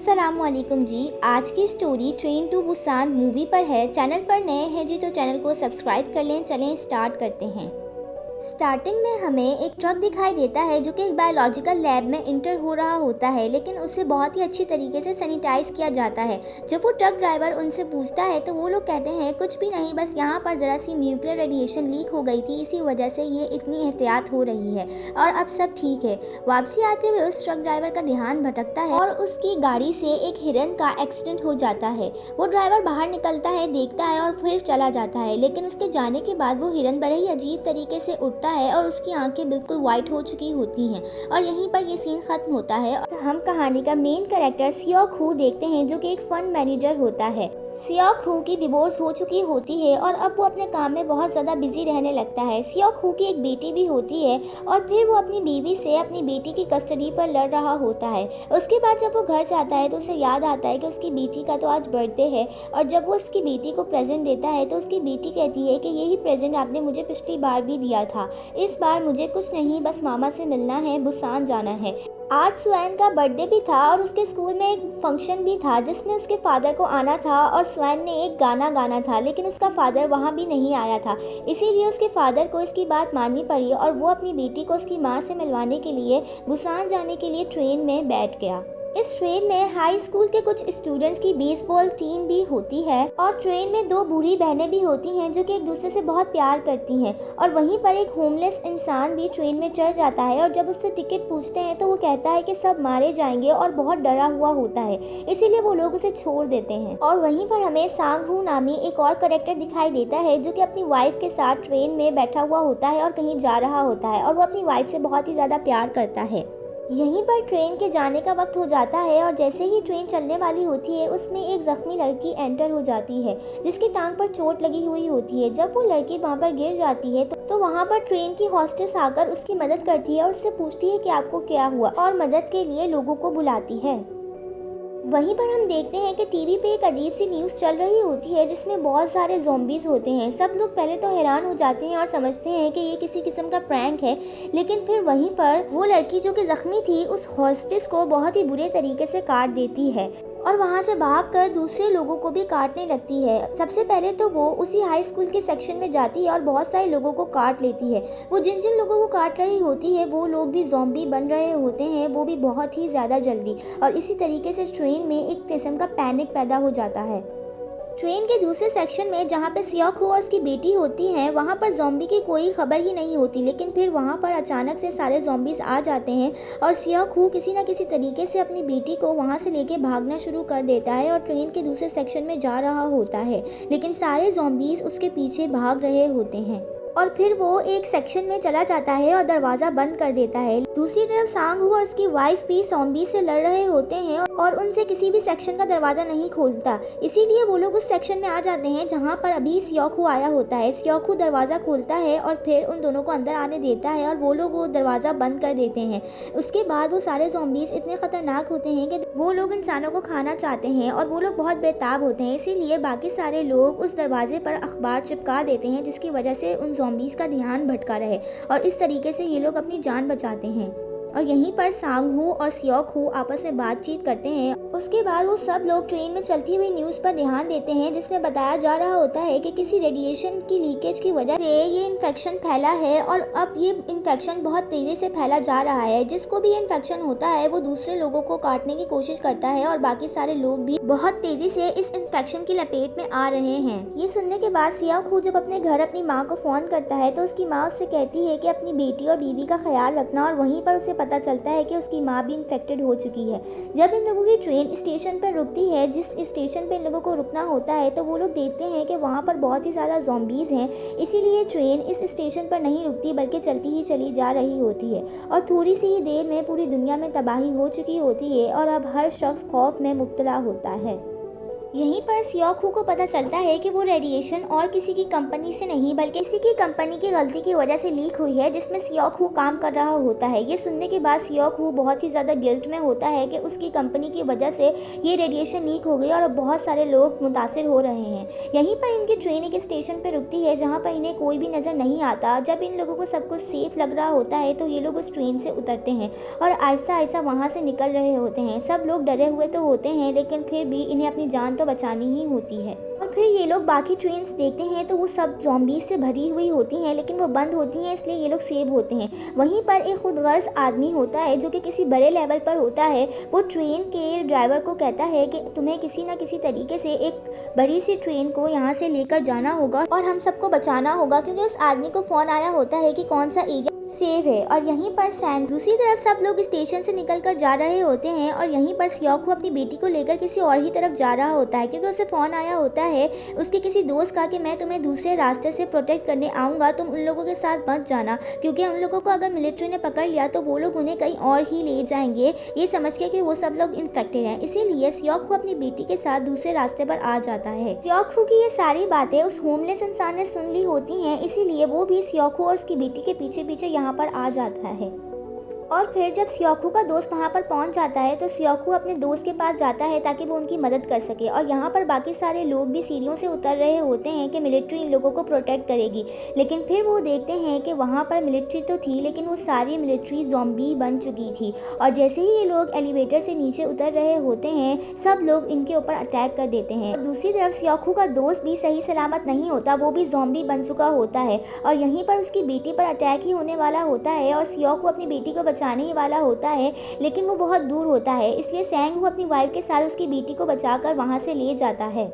अस्सलामुअलैकुम जी। आज की story train to Busan movie पर है। चैनल पर नए हैं जी तो चैनल को सब्सक्राइब कर लें। चलें स्टार्ट करते हैं। स्टार्टिंग में हमें एक ट्रक दिखाई देता है जो कि एक बायोलॉजिकल लैब में इंटर हो रहा होता है, लेकिन उसे बहुत ही अच्छी तरीके से सैनिटाइज किया जाता है। जब वो ट्रक ड्राइवर उनसे पूछता है तो वो लोग कहते हैं कुछ भी नहीं, बस यहाँ पर ज़रा सी न्यूक्लियर रेडिएशन लीक हो गई थी, इसी वजह से ये इतनी एहतियात हो रही है और अब सब ठीक है। वापसी आते हुए उस ट्रक ड्राइवर का ध्यान भटकता है और उसकी गाड़ी से एक हिरन का एक्सीडेंट हो जाता है। वो ड्राइवर बाहर निकलता है, देखता है और फिर चला जाता है, लेकिन उसके जाने के बाद वो हिरन बड़े ही अजीब तरीके से उठता है और उसकी आंखें बिल्कुल वाइट हो चुकी होती हैं और यहीं पर ये सीन खत्म होता है। और हम कहानी का मेन कैरेक्टर सियोक हू देखते हैं जो कि एक फंड मैनेजर होता है। सियोक हू की डिवोर्स हो चुकी होती है और अब वो अपने काम में बहुत ज़्यादा बिजी रहने लगता है। सियोक हू की एक बेटी भी होती है और फिर वो अपनी बीवी से अपनी बेटी की कस्टडी पर लड़ रहा होता है। उसके बाद जब वो घर जाता है तो उसे याद आता है कि उसकी बेटी का तो आज बर्थडे है और जब वो उसकी बेटी को प्रेजेंट देता है तो उसकी बेटी कहती है कि यही प्रेजेंट आपने मुझे पिछली बार भी दिया था, इस बार मुझे कुछ नहीं, बस मामा से मिलना है, बुसान जाना है। आज स्वैन का बर्थडे भी था और उसके स्कूल में एक फंक्शन भी था जिसमें उसके फादर को आना था और स्वैन ने एक गाना गाना था, लेकिन उसका फादर वहाँ भी नहीं आया था। इसीलिए उसके फादर को इसकी बात माननी पड़ी और वो अपनी बेटी को उसकी माँ से मिलवाने के लिए बुसान जाने के लिए ट्रेन में बैठ गया। इस ट्रेन में हाई स्कूल के कुछ स्टूडेंट्स की बेसबॉल टीम भी होती है और ट्रेन में दो बूढ़ी बहनें भी होती हैं जो कि एक दूसरे से बहुत प्यार करती हैं। और वहीं पर एक होमलेस इंसान भी ट्रेन में चढ़ जाता है और जब उससे टिकट पूछते हैं तो वो कहता है कि सब मारे जाएंगे और बहुत डरा हुआ होता है, इसीलिए वो लोग उसे छोड़ देते हैं। और वहीं पर हमें सांग हू नामी एक और कैरेक्टर दिखाई देता है जो कि अपनी वाइफ के साथ ट्रेन में बैठा हुआ होता है और कहीं जा रहा होता है और वो अपनी वाइफ से बहुत ही ज़्यादा प्यार करता है। यहीं पर ट्रेन के जाने का वक्त हो जाता है और जैसे ही ट्रेन चलने वाली होती है उसमें एक ज़ख्मी लड़की एंटर हो जाती है जिसकी टांग पर चोट लगी हुई होती है। जब वो लड़की वहाँ पर गिर जाती है तो वहाँ पर ट्रेन की हॉस्टेस आकर उसकी मदद करती है और उससे पूछती है कि आपको क्या हुआ और मदद के लिए लोगों को बुलाती है। वहीं पर हम देखते हैं कि टीवी पे एक अजीब सी न्यूज़ चल रही होती है जिसमें बहुत सारे ज़ॉम्बीज़ होते हैं। सब लोग पहले तो हैरान हो जाते हैं और समझते हैं कि ये किसी किस्म का प्रैंक है, लेकिन फिर वहीं पर वो लड़की जो कि ज़ख्मी थी उस हॉस्टेस को बहुत ही बुरे तरीके से काट देती है और वहाँ से भागकर दूसरे लोगों को भी काटने लगती है। सबसे पहले तो वो उसी हाई स्कूल के सेक्शन में जाती है और बहुत सारे लोगों को काट लेती है। वो जिन जिन लोगों को काट रही होती है वो लोग भी ज़ॉम्बी बन रहे होते हैं, वो भी बहुत ही ज़्यादा जल्दी, और इसी तरीके से ट्रेन में एक किस्म का पैनिक पैदा हो जाता है। ट्रेन के दूसरे सेक्शन में जहाँ पे सियोक हू और उसकी बेटी होती हैं वहाँ पर ज़ॉम्बी की कोई खबर ही नहीं होती, लेकिन फिर वहाँ पर अचानक से सारे ज़ॉम्बीज़ आ जाते हैं और सियोक हू किसी न किसी तरीके से अपनी बेटी को वहाँ से लेके भागना शुरू कर देता है और ट्रेन के दूसरे सेक्शन में जा रहा होता है, लेकिन सारे ज़ॉम्बीज़ उसके पीछे भाग रहे होते हैं और फिर वो एक सेक्शन में चला जाता है और दरवाज़ा बंद कर देता है। दूसरी तरफ सांग हू और उसकी वाइफ भी ज़ॉम्बी से लड़ रहे होते हैं और उनसे किसी भी सेक्शन का दरवाज़ा नहीं खोलता, इसीलिए वो लोग उस सेक्शन में आ जाते हैं जहाँ पर अभी सियोक हू आया होता है। सियोक हू दरवाज़ा खोलता है और फिर उन दोनों को अंदर आने देता है और वो लोग वो दरवाज़ा बंद कर देते हैं। उसके बाद वो सारे ज़ॉम्बीज़ इतने ख़तरनाक होते हैं कि वो लोग इंसानों को खाना चाहते हैं और वो लोग बहुत बेताब होते हैं, इसीलिए बाकी सारे लोग उस दरवाजे पर अखबार चिपका देते हैं जिसकी वजह से उन ज़ॉम्बीज़ का ध्यान भटका रहे और इस तरीके से ये लोग अपनी जान बचाते हैं। और यहीं पर सांग हू और सियोक हू आपस में बातचीत करते हैं। उसके बाद वो सब लोग ट्रेन में चलती हुई न्यूज़ पर ध्यान देते हैं जिसमें बताया जा रहा होता है कि किसी रेडिएशन की लीकेज की वजह से ये इन्फेक्शन फैला है और अब ये इन्फेक्शन बहुत तेज़ी से फैला जा रहा है। जिसको भी इन्फेक्शन होता है वो दूसरे लोगों को काटने की कोशिश करता है और बाकी सारे लोग भी बहुत तेज़ी से इस इन्फेक्शन की लपेट में आ रहे हैं। ये सुनने के बाद सियोक हू जब अपने घर अपनी माँ को फ़ोन करता है तो उसकी माँ उससे कहती है कि अपनी बेटी और बीवी का ख्याल रखना, और वहीं पर उसे पता चलता है कि उसकी माँ भी इन्फेक्टेड हो चुकी है। जब इन लोगों की ट्रेन स्टेशन पर रुकती है, जिस स्टेशन पर इन लोगों को रुकना होता है, तो वो लोग देखते हैं कि वहाँ पर बहुत ही ज़्यादा ज़ॉम्बीज़ हैं, इसीलिए ट्रेन इस स्टेशन पर नहीं रुकती बल्कि चलती ही चली जा रही होती है और थोड़ी सी ही देर में पूरी दुनिया में तबाही हो चुकी होती है और अब हर शख्स खौफ में मुब्तला होता है। यहीं पर सियोक हू को पता चलता है कि वो रेडिएशन और किसी की कंपनी से नहीं बल्कि किसी की कंपनी की गलती की वजह से लीक हुई है जिसमें सियोक हू काम कर रहा होता है। ये सुनने के बाद सियोक हू बहुत ही ज़्यादा गिल्ट में होता है कि उसकी कंपनी की वजह से ये रेडिएशन लीक हो गई और बहुत सारे लोग मुतासिर हो रहे हैं। यहीं पर इनकी ट्रेन एक स्टेशन पर रुकती है जहाँ पर इन्हें कोई भी नज़र नहीं आता। जब इन लोगों को सब कुछ सेफ लग रहा होता है तो ये लोग उस ट्रेन से उतरते हैं और आहिस्ता आहिस्ता वहाँ से निकल रहे होते हैं। सब लोग डरे हुए तो होते हैं लेकिन फिर भी इन्हें अपनी जान तो बचानी ही होती है। और फिर ये लोग बाकी ट्रेन्स देखते हैं तो वो सब ज़ॉम्बीज़ से भरी हुई होती हैं लेकिन वो बंद होती हैं, इसलिए ये लोग सेव होते हैं। वहीं पर एक खुदगर्ज आदमी होता है जो कि किसी बड़े लेवल पर होता है। वो ट्रेन के ड्राइवर को कहता है कि तुम्हें किसी ना किसी तरीके से एक बड़ी सी ट्रेन को यहाँ से लेकर जाना होगा और हम सबको बचाना होगा, क्योंकि उस आदमी को फ़ोन आया होता है कि कौन सा एरिया सेव है। और यहीं पर सैंग दूसरी तरफ सब लोग स्टेशन से निकलकर जा रहे होते हैं और यहीं पर सियोक हू अपनी बेटी को लेकर किसी और ही तरफ जा रहा होता है, क्योंकि उसे फ़ोन आया होता है उसके किसी दोस्त का कि मैं तुम्हें दूसरे रास्ते से प्रोटेक्ट करने आऊँगा, तुम उन लोगों के साथ मत जाना, क्योंकि उन लोगों को अगर मिलिट्री ने पकड़ लिया तो वो लोग उन्हें कहीं और ही ले जाएंगे, ये समझ के कि वो सब लोग इन्फेक्टेड हैं। इसीलिए सियोक हू अपनी बेटी के साथ दूसरे रास्ते पर आ जाता है। सियोक हू की ये सारी बातें उस होमलेस इंसान ने सुन ली होती हैं, इसीलिए वो भी सियोक हू और उसकी बेटी के पीछे पीछे यहाँ पर आ जाता है। और फिर जब सियोक हू का दोस्त वहाँ पर पहुँच जाता है तो सियोक हू अपने दोस्त के पास जाता है ताकि वो उनकी मदद कर सके। और यहाँ पर बाकी सारे लोग भी सीढ़ियों से उतर रहे होते हैं कि मिलिट्री इन लोगों को प्रोटेक्ट करेगी, लेकिन फिर वो देखते हैं कि वहाँ पर मिलिट्री तो थी लेकिन वो सारी मिलिट्री ज़ॉम्बी बन चुकी थी। और जैसे ही ये लोग एलिवेटर से नीचे उतर रहे होते हैं सब लोग इनके ऊपर अटैक कर देते हैं। और दूसरी तरफ सियोक हू का दोस्त भी सही सलामत नहीं होता, वो भी ज़ॉम्बी बन चुका होता है और यहीं पर उसकी बेटी पर अटैक ही होने वाला होता है और सियोक हू अपनी बेटी को बचाने ही वाला होता है, लेकिन वो बहुत दूर होता है। इसलिए सैंग हू अपनी वाइफ के साथ उसकी बेटी को बचाकर वहां से ले जाता है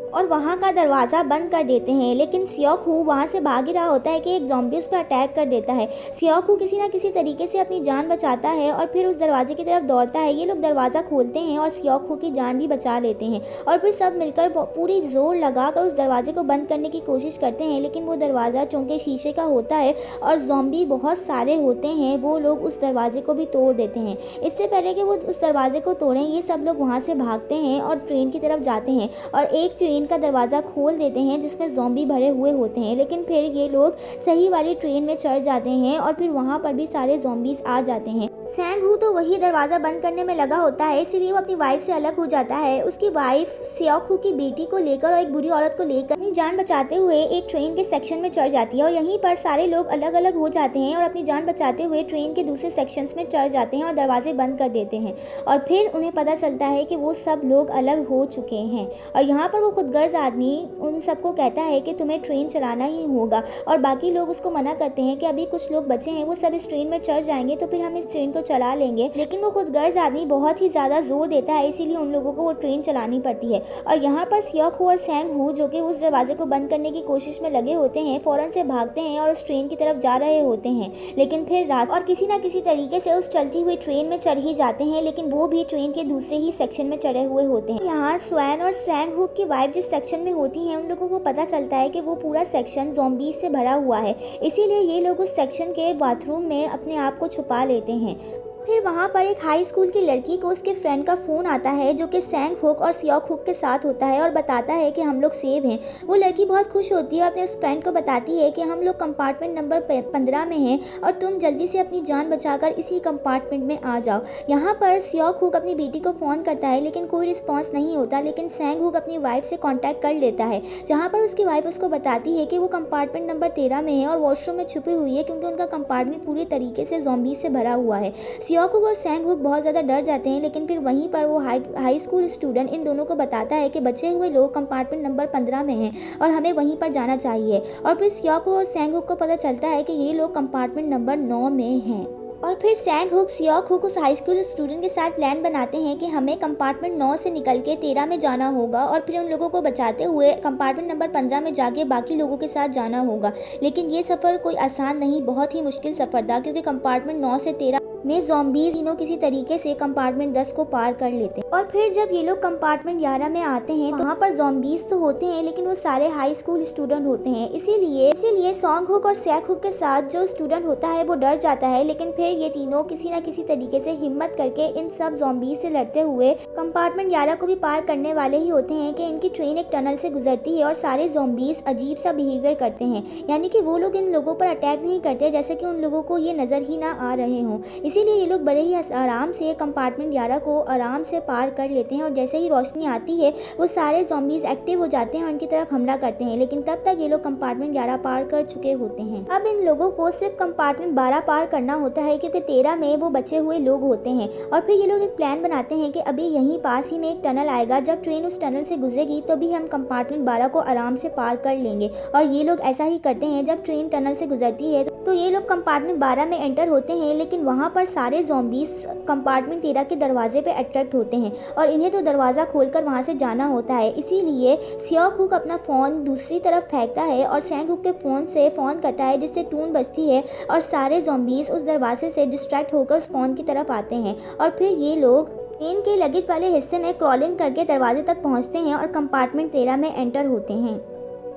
और वहाँ का दरवाज़ा बंद कर देते हैं। लेकिन सियोक हू वहाँ से भाग ही रहा होता है कि एक ज़ॉम्बी उस पर अटैक कर देता है। सियोक हू किसी न किसी तरीके से अपनी जान बचाता है और फिर उस दरवाजे की तरफ दौड़ता है। ये लोग दरवाज़ा खोलते हैं और सियोक हू की जान भी बचा लेते हैं और फिर सब मिलकर पूरी जोर लगाकर उस दरवाजे को बंद करने की कोशिश करते हैं, लेकिन वो दरवाज़ा चूँकि शीशे का होता है और ज़ॉम्बी बहुत सारे होते हैं, वो लोग उस दरवाजे को भी तोड़ देते हैं। इससे पहले कि वो उस दरवाजे को तोड़ें ये सब लोग वहाँ से भागते हैं और ट्रेन की तरफ जाते हैं और एक ट्रेन का दरवाज़ा खोल देते हैं जिसमें ज़ॉम्बी भरे हुए होते हैं। लेकिन फिर ये लोग सही वाली ट्रेन में चढ़ जाते हैं और फिर वहाँ पर भी सारे ज़ॉम्बीज़ आ जाते हैं। सैंग हू तो वही दरवाज़ा बंद करने में लगा होता है, इसीलिए वो अपनी वाइफ से अलग हो जाता है। उसकी वाइफ सियोक हू की बेटी को लेकर और एक बुरी औरत को लेकर अपनी जान बचाते हुए एक ट्रेन के सेक्शन में चढ़ जाती है और यहीं पर सारे लोग अलग अलग हो जाते हैं और अपनी जान बचाते हुए ट्रेन के दूसरे सेक्शंस में चढ़ जाते हैं और दरवाजे बंद कर देते हैं। और फिर उन्हें पता चलता है कि वो सब लोग अलग हो चुके हैं और यहाँ पर वो खुदगर्ज आदमी उन सबको कहता है कि तुम्हें ट्रेन चलाना ही होगा और बाकी लोग उसको मना करते हैं कि अभी कुछ लोग बचे हैं, वो सब इस ट्रेन में चढ़ जाएंगे तो फिर हम इस ट्रेन को चला लेंगे। लेकिन वो खुदगर्ज आदमी बहुत ही ज़्यादा जोर देता है, इसीलिए उन लोगों को वो ट्रेन चलानी पड़ती है। और यहाँ पर सियोक हू और सैंग हू जो कि उस दरवाजे को बंद करने की कोशिश में लगे होते हैं फ़ौरन से भागते हैं और उस ट्रेन की तरफ जा रहे होते हैं, लेकिन फिर रात और किसी न किसी तरीके से उस चलती हुई ट्रेन में चढ़ ही जाते हैं, लेकिन वो भी ट्रेन के दूसरे ही सेक्शन में चढ़े हुए होते हैं। यहाँ स्वैन और सैंग हू की वाइफ जिस सेक्शन में होती हैं उन लोगों को पता चलता है कि वो पूरा सेक्शन ज़ॉम्बीज़ से भरा हुआ है, इसीलिए ये लोग उस सेक्शन के बाथरूम में अपने आप को छुपा लेते हैं। फिर वहाँ पर एक हाई स्कूल की लड़की को उसके फ्रेंड का फ़ोन आता है जो कि सैंग हुक और सियोक हुक के साथ होता है और बताता है कि हम लोग सेव हैं। वो लड़की बहुत खुश होती है और अपने उस फ्रेंड को बताती है कि हम लोग कंपार्टमेंट नंबर 15 में हैं और तुम जल्दी से अपनी जान बचाकर इसी कंपार्टमेंट में आ जाओ। यहाँ पर सियोक हुक अपनी बेटी को फ़ोन करता है लेकिन कोई रिस्पॉन्स नहीं होता, लेकिन सैंग हुक अपनी वाइफ से कॉन्टैक्ट कर लेता है, जहाँ पर उसकी वाइफ उसको बताती है कि वो कंपार्टमेंट नंबर 13 में है और वॉशरूम में छुपी हुई है क्योंकि उनका कंपार्टमेंट पूरी तरीके से ज़ॉम्बी से भरा हुआ है। सियोक हुक और सैंग हुक बहुत ज़्यादा डर जाते हैं, लेकिन फिर वहीं पर वो हाई स्कूल स्टूडेंट इन दोनों को बताता है कि बचे हुए लोग कंपार्टमेंट नंबर 15 में हैं और हमें वहीं पर जाना चाहिए। और फिर सियोक हुक और सैंग हुक को पता चलता है कि ये लोग कंपार्टमेंट नंबर 9 में हैं। और फिर सैंग हुक सियोक हुक उस हाई स्कूल स्टूडेंट के साथ प्लान बनाते हैं कि हमें कंपार्टमेंट 9 से निकल के 13 में जाना होगा और फिर उन लोगों को बचाते हुए कंपार्टमेंट नंबर 15 में जाके बाकी लोगों के साथ जाना होगा। लेकिन ये सफ़र कोई आसान नहीं, बहुत ही मुश्किल सफ़र था क्योंकि कंपार्टमेंट 9 से 13 में ज़ॉम्बीज़ तीनों किसी तरीके से कंपार्टमेंट 10 को पार कर लेते हैं। और फिर जब ये लोग कंपार्टमेंट 11 में आते हैं तो वहाँ पर ज़ॉम्बीज़ तो होते हैं लेकिन वो सारे हाई स्कूल स्टूडेंट होते हैं, इसीलिए सैंग हुक और सियोक हुक के साथ जो स्टूडेंट होता है वो डर जाता है। लेकिन फिर ये तीनों किसी न किसी तरीके से हिम्मत करके इन सब ज़ॉम्बीज़ से लड़ते हुए कंपार्टमेंट 11 को भी पार करने वाले ही होते हैं कि इनकी ट्रेन एक टनल से गुजरती है और सारे ज़ॉम्बीज़ अजीब सा बिहेवियर करते हैं, यानी कि वो लोग इन लोगों पर अटैक नहीं करते जैसे कि उन लोगों को ये नज़र ही ना आ रहे हों। इसीलिए ये लोग बड़े ही आराम से कंपार्टमेंट 11 को आराम से पार कर लेते हैं और जैसे ही रोशनी आती है वो सारे ज़ॉम्बीज़ एक्टिव हो जाते हैं और उनकी तरफ हमला करते हैं, लेकिन तब तक ये लोग कंपार्टमेंट 11 पार कर चुके होते हैं। अब इन लोगों को सिर्फ कंपार्टमेंट 12 पार करना होता है क्योंकि 13 में वो बचे हुए लोग होते हैं। और फिर ये लोग एक प्लान बनाते हैं कि अभी यहीं पास ही में एक टनल आएगा, जब ट्रेन उस टनल से गुजरेगी तो भी हम कंपार्टमेंट 12 को आराम से पार कर लेंगे। और ये लोग ऐसा ही करते हैं। जब ट्रेन टनल से गुजरती है तो ये लोग कंपार्टमेंट 12 में एंटर होते हैं, लेकिन वहाँ पर सारे ज़ॉम्बीज़ कंपार्टमेंट 13 के दरवाजे पे अट्रैक्ट होते हैं और इन्हें तो दरवाज़ा खोलकर वहाँ से जाना होता है। इसीलिए सियोक हुक अपना फ़ोन दूसरी तरफ फेंकता है और सैंग हुक के फ़ोन से फ़ोन करता है, जिससे टून बजती है और सारे ज़ॉम्बीज़ उस दरवाजे से डिस्ट्रैक्ट होकर स्पॉन की तरफ आते हैं। और फिर ये लोग ट्रेन के लगेज वाले हिस्से में क्रॉलिंग करके दरवाजे तक पहुँचते हैं और कंपार्टमेंट 13 में एंटर होते हैं।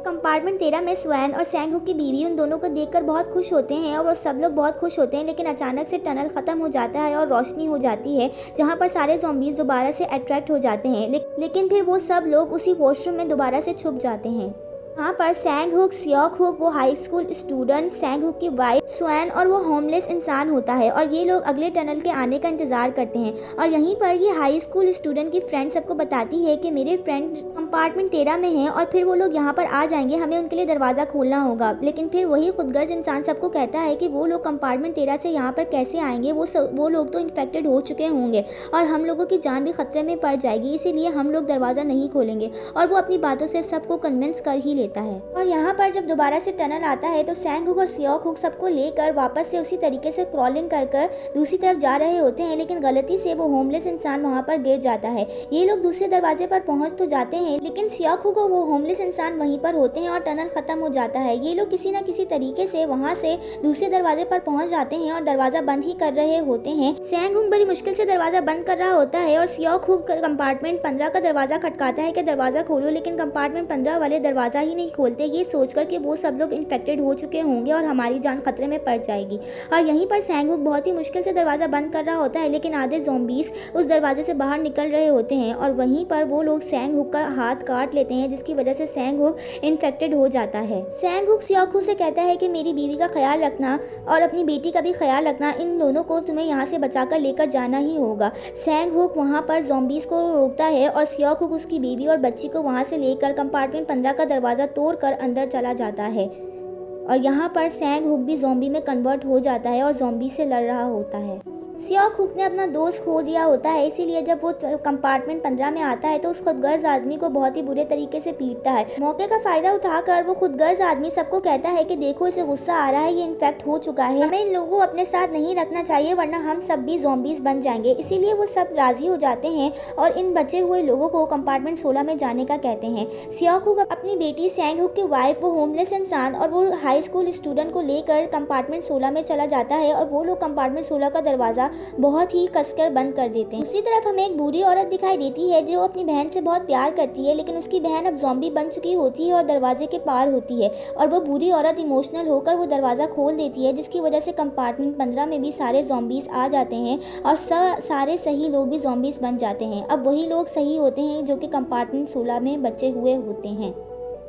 कंपार्टमेंट 13 में स्वैन और सैंग हुक की बीवी उन दोनों को देखकर बहुत खुश होते हैं और वो सब लोग बहुत खुश होते हैं, लेकिन अचानक से टनल ख़त्म हो जाता है और रोशनी हो जाती है, जहाँ पर सारे ज़ॉम्बीज़ दोबारा से अट्रैक्ट हो जाते हैं। लेकिन फिर वो सब लोग उसी वॉशरूम में दोबारा से छुप जाते हैं। वहाँ पर सैंग हुक, सियोक हुक, वो हाई स्कूल स्टूडेंट, सैंग हुक की वाइफ स्वैन और वो होमलेस इंसान होता है और ये लोग अगले टनल के आने का इंतज़ार करते हैं। और यहीं पर ये हाई स्कूल स्टूडेंट की फ्रेंड सबको बताती है कि मेरे फ्रेंड कंपार्टमेंट 13 में हैं और फिर वो लोग यहाँ पर आ जाएंगे, हमें उनके लिए दरवाज़ा खोलना होगा। लेकिन फिर वही खुदगर्ज इंसान सबको कहता है कि वो लोग कंपार्टमेंट 13 से यहाँ पर कैसे आएंगे, वो लोग तो इन्फेक्टेड हो चुके होंगे और हम लोगों की जान भी खतरे में पड़ जाएगी, इसीलिए हम लोग दरवाज़ा नहीं खोलेंगे। और वो अपनी बातों से सबको कन्विंस कर ही लेता है। और यहाँ पर जब दोबारा से टनल आता है तो सैंग हुक और सियोक हुक सबको लेकर वापस से उसी तरीके से क्रॉलिंग कर दूसरी तरफ जा रहे होते हैं, लेकिन गलती से वो होमलेस इंसान वहाँ पर गिर जाता है। ये लोग दूसरे दरवाजे पर पहुँच तो जाते हैं, लेकिन सियोक हुक और वो होमलेस इंसान वहीं पर होते हैं और टनल खत्म हो जाता है। ये लोग किसी न किसी तरीके से वहाँ से दूसरे दरवाजे पर पहुँच जाते हैं और दरवाज़ा बंद ही कर रहे होते हैं। सैंग हुक बड़ी मुश्किल से दरवाज़ा बंद कर रहा होता है और सियोक हुक कंपार्टमेंट 15 का दरवाज़ा खटकाता है कि दरवाज़ा खोलो, लेकिन कंपार्टमेंट 15 वाले दरवाज़ा ही नहीं खोलते, ये सोचकर कि वो सब लोग इन्फेक्टेड हो चुके होंगे और हमारी जान खतरे में पड़ जाएगी। और यहीं पर सैंग हुक बहुत ही मुश्किल से दरवाज़ा बंद कर रहा होता है, लेकिन आधे ज़ॉम्बीज़ उस दरवाजे से बाहर निकल रहे होते हैं और वहीं पर वो लोग सैंग हुक का हाथ काट लेते हैं, जिसकी वजह से सैंग हुक इन्फेक्टेड हो जाता है। सैंग हुक सियोक हुक से कहता है कि मेरी बीवी का ख्याल रखना और अपनी बेटी का भी ख्याल रखना, इन दोनों को तुम्हें यहाँ से बचाकर लेकर जाना ही होगा। सैंग हुक वहाँ पर ज़ॉम्बीज़ को रोकता है और सियोक हुक उसकी बीवी और बच्ची को वहाँ से लेकर कंपार्टमेंट 15 का दरवाज़ा तोड़कर अंदर चला जाता है। और यहाँ पर सैंग हुक भी ज़ॉम्बी में कन्वर्ट हो जाता है और ज़ॉम्बी से लड़ रहा होता है। सियोक हुक ने अपना दोस्त खो दिया होता है, इसीलिए जब वो कंपार्टमेंट 15 में आता है तो उस खुदगर्ज आदमी को बहुत ही बुरे तरीके से पीटता है। मौके का फ़ायदा उठाकर वो खुदगर्ज आदमी सबको कहता है कि देखो इसे गुस्सा आ रहा है, ये इन्फेक्ट हो चुका है, हमें इन लोगों को अपने साथ नहीं रखना चाहिए वरना हम सब भी ज़ॉम्बीज़ बन जाएंगे। इसीलिए वो सब राज़ी हो जाते हैं और इन बचे हुए लोगों को कंपार्टमेंट 16 में जाने का कहते हैं। सियोक हुक अपनी बेटी, सैंग हुक की वाइफ, वो होमलेस इंसान और वो हाई स्कूल स्टूडेंट को लेकर कंपार्टमेंट 16 में चला जाता है और वो लोग कंपार्टमेंट 16 का दरवाज़ा बहुत ही कसकर बंद कर देते हैं। दूसरी तरफ हमें एक बूढ़ी औरत दिखाई देती है जो अपनी बहन से बहुत प्यार करती है, लेकिन उसकी बहन अब ज़ॉम्बी बन चुकी होती है और दरवाजे के पार होती है और वो बूढ़ी औरत इमोशनल होकर वो दरवाज़ा खोल देती है, जिसकी वजह से कंपार्टमेंट 15 में भी सारे ज़ॉम्बीज़ आ जाते हैं और सारे सही लोग भी ज़ॉम्बीज़ बन जाते हैं। अब वही लोग सही होते हैं जो कि कंपार्टमेंट 16 में बचे हुए होते हैं।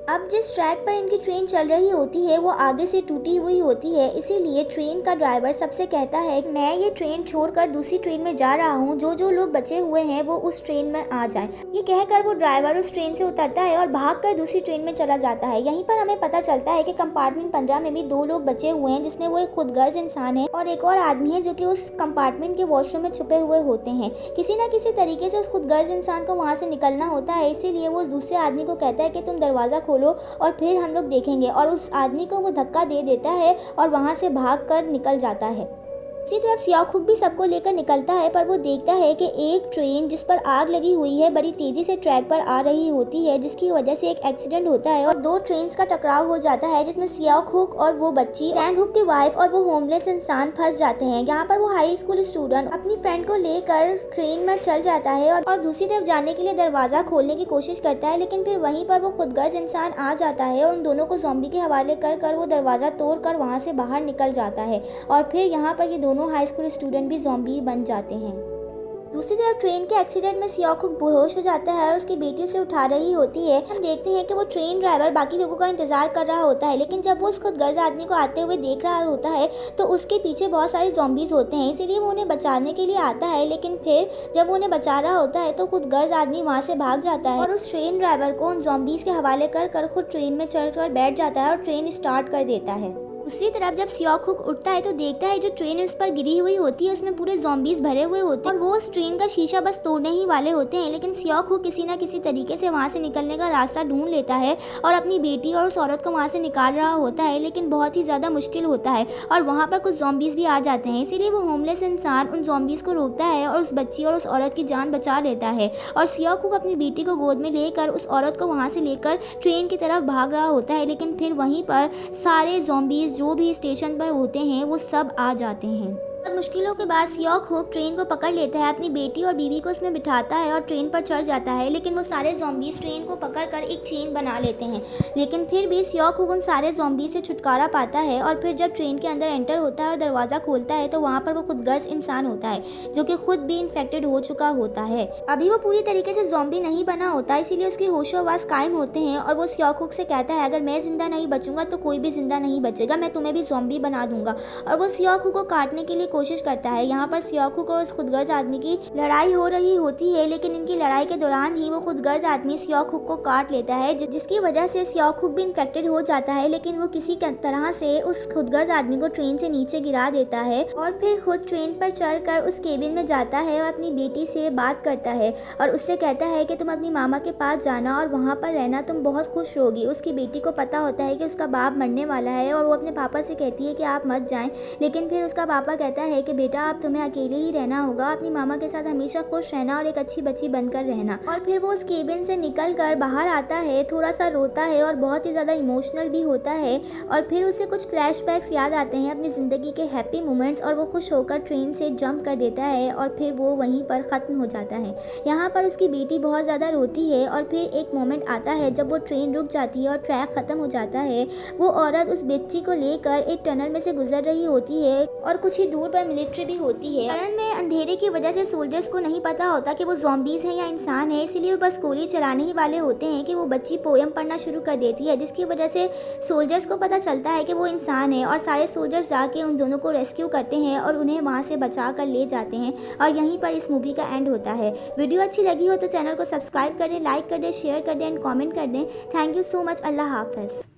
अब जिस ट्रैक पर इनकी ट्रेन चल रही होती है वो आगे से टूटी हुई होती है, इसीलिए ट्रेन का ड्राइवर सबसे कहता है कि मैं ये ट्रेन छोड़कर दूसरी ट्रेन में जा रहा हूँ, जो लोग बचे हुए हैं वो उस ट्रेन में आ जाएं। ये कहकर वो ड्राइवर उस ट्रेन से उतरता है और भागकर दूसरी ट्रेन में चला जाता है। यहीं पर हमें पता चलता है कि कंपार्टमेंट 15 में भी 2 लोग बचे हुए हैं, जिसमें वो एक खुदगर्ज इंसान है और एक और आदमी है जो कि उस कंपार्टमेंट के वॉशरूम में छुपे हुए होते हैं। किसी न किसी तरीके से उस खुदगर्ज इंसान को वहाँ से निकलना होता है, इसीलिए वो दूसरे आदमी को कहता है कि तुम दरवाज़ा खोलो और फिर हम लोग देखेंगे, और उस आदमी को वो धक्का दे देता है और वहाँ से भागकर निकल जाता है। दूसरी तरफ सियोक हुक भी सबको लेकर निकलता है, पर वो देखता है कि एक ट्रेन जिस पर आग लगी हुई है बड़ी तेज़ी से ट्रैक पर आ रही होती है, जिसकी वजह से एक एक्सीडेंट होता है और 2 ट्रेन्स का टकराव हो जाता है, जिसमें सियोक हुक और वो बच्ची, सैंग हुक की वाइफ और वो होमलेस इंसान फंस जाते हैं। यहाँ पर वो हाई स्कूल स्टूडेंट अपनी फ्रेंड को लेकर ट्रेन में चल जाता है और दूसरी तरफ जाने के लिए दरवाज़ा खोलने की कोशिश करता है, लेकिन फिर वहीं पर वो खुदगर्ज इंसान आ जाता है और उन दोनों को ज़ॉम्बी के हवाले कर वो दरवाज़ा तोड़कर वहाँ से बाहर निकल जाता है और फिर यहाँ पर ये दोनों हाई स्कूल स्टूडेंट भी ज़ॉम्बी बन जाते हैं। दूसरी तरफ ट्रेन के एक्सीडेंट में सियोक-हुक बेहोश हो जाता है और उसकी बेटी उसे उठा रही होती है। हम देखते हैं कि वो ट्रेन ड्राइवर बाकी लोगों का इंतजार कर रहा होता है, लेकिन जब वो उस खुदगर्ज आदमी को आते हुए देख रहा होता है तो उसके पीछे बहुत सारे ज़ॉम्बीज़ होते हैं, इसीलिए वो उन्हें बचाने के लिए आता है। लेकिन फिर जब वो उन्हें बचा रहा होता है तो खुदगर्ज आदमी वहाँ से भाग जाता है और उस ट्रेन ड्राइवर को उन ज़ॉम्बीज़ के हवाले कर खुद ट्रेन में चढ़कर बैठ जाता है और ट्रेन स्टार्ट कर देता है। दूसरी तरफ जब सियोक-हुक उठता है तो देखता है जो ट्रेन उस पर गिरी हुई होती है उसमें पूरे ज़ॉम्बीज़ भरे हुए होते हैं और वो उस ट्रेन का शीशा बस तोड़ने ही वाले होते हैं। लेकिन सियोक-हुक किसी न किसी तरीके से वहाँ से निकलने का रास्ता ढूंढ लेता है और अपनी बेटी और उस औरत को वहाँ से निकाल रहा होता है, लेकिन बहुत ही ज़्यादा मुश्किल होता है और वहाँ पर कुछ ज़ॉम्बीज़ भी आ जाते हैं। इसीलिए वो होमलेस इंसान उन ज़ॉम्बीज़ को रोकता है और उस बच्ची और उस औरत की जान बचा लेता है और सियोक-हुक अपनी बेटी को गोद में लेकर उस औरत को वहाँ से लेकर ट्रेन की तरफ भाग रहा होता है। लेकिन फिर वहीं पर सारे ज़ॉम्बीज़ जो भी स्टेशन पर होते हैं वो सब आ जाते हैं। बहुत मुश्किलों के बाद सियोक-हुक ट्रेन को पकड़ लेता है, अपनी बेटी और बीवी को उसमें बिठाता है और ट्रेन पर चढ़ जाता है। लेकिन वो सारे ज़ॉम्बीज़ ट्रेन को पकड़कर एक चेन बना लेते हैं, लेकिन फिर भी सियोक-हुक उन सारे ज़ॉम्बीज़ से छुटकारा पाता है और फिर जब ट्रेन के अंदर एंटर होता है और दरवाज़ा खोलता है तो वहाँ पर वो खुदगर्ज इंसान होता है जो कि खुद भी इन्फेक्टेड हो चुका होता है। अभी वो पूरी तरीके से ज़ॉम्बी नहीं बना होता, इसीलिए उसके होशो-हवास कायम होते हैं और वो सियोक-हुक से कहता है अगर मैं ज़िंदा नहीं बचूंगा तो कोई भी ज़िंदा नहीं बचेगा, मैं तुम्हें भी ज़ॉम्बी बना दूंगा। और वो सियोक-हुक को काटने के लिए कोशिश करता है। यहाँ पर सियोक-हुक और उस खुदगर्ज आदमी की लड़ाई हो रही होती है, लेकिन इनकी लड़ाई के दौरान ही वो खुदगर्ज आदमी सियोक-हुक को काट लेता है, जिसकी वजह से सियोक-हुक भी इन्फेक्टेड हो जाता है। लेकिन वो किसी तरह से उस खुदगर्ज आदमी को ट्रेन से नीचे गिरा देता है और फिर खुद ट्रेन पर चढ़कर उस केबिन में जाता है और अपनी बेटी से बात करता है और उससे कहता है कि तुम अपनी मामा के पास जाना और वहाँ पर रहना, तुम बहुत खुश रहोगी। उसकी बेटी को पता होता है कि उसका बाप मरने वाला है और वो अपने पापा से कहती है कि आप मत जाएं, लेकिन फिर उसका पापा कहता है कि बेटा अब तुम्हें अकेले ही रहना होगा, अपनी मामा के साथ हमेशा खुश रहना और एक अच्छी बच्ची बनकर रहना। और फिर वो उस केबिन से निकलकर बाहर आता है, थोड़ा सा रोता है और बहुत ही ज़्यादा इमोशनल भी होता है और फिर उसे कुछ फ्लैशबैक्स याद आते हैं अपनी ज़िंदगी के हैप्पी मोमेंट्स और वो खुश होकर ट्रेन से जंप कर देता है और फिर वो वहीं पर ख़त्म हो जाता है। यहाँ पर उसकी बेटी बहुत ज़्यादा रोती है और फिर एक मोमेंट आता है जब वो ट्रेन रुक जाती है और ट्रैक ख़त्म हो जाता है। वो औरत उस बच्ची को लेकर एक टनल में से गुजर रही होती है और कुछ ही दूर पर मिलिट्री भी होती है। टनल में अंधेरे की वजह से सोल्जर्स को नहीं पता होता कि वो ज़ॉम्बीज़ हैं या इंसान है, इसीलिए वो बस गोली चलाने ही वाले होते हैं कि वो बच्ची पोयम पढ़ना शुरू कर देती है, जिसकी वजह से सोल्जर्स को पता चलता है कि वो इंसान है और सारे सोल्जर्स जाके उन दोनों को रेस्क्यू करते हैं और उन्हें वहाँ से बचा कर ले जाते हैं और यहीं पर इस मूवी का एंड होता है। वीडियो अच्छी लगी हो तो चैनल को सब्सक्राइब कर दें, लाइक कर दें, शेयर कर दें एंड कॉमेंट कर दें। Thank you so much. अल्लाह हाफ़िज़।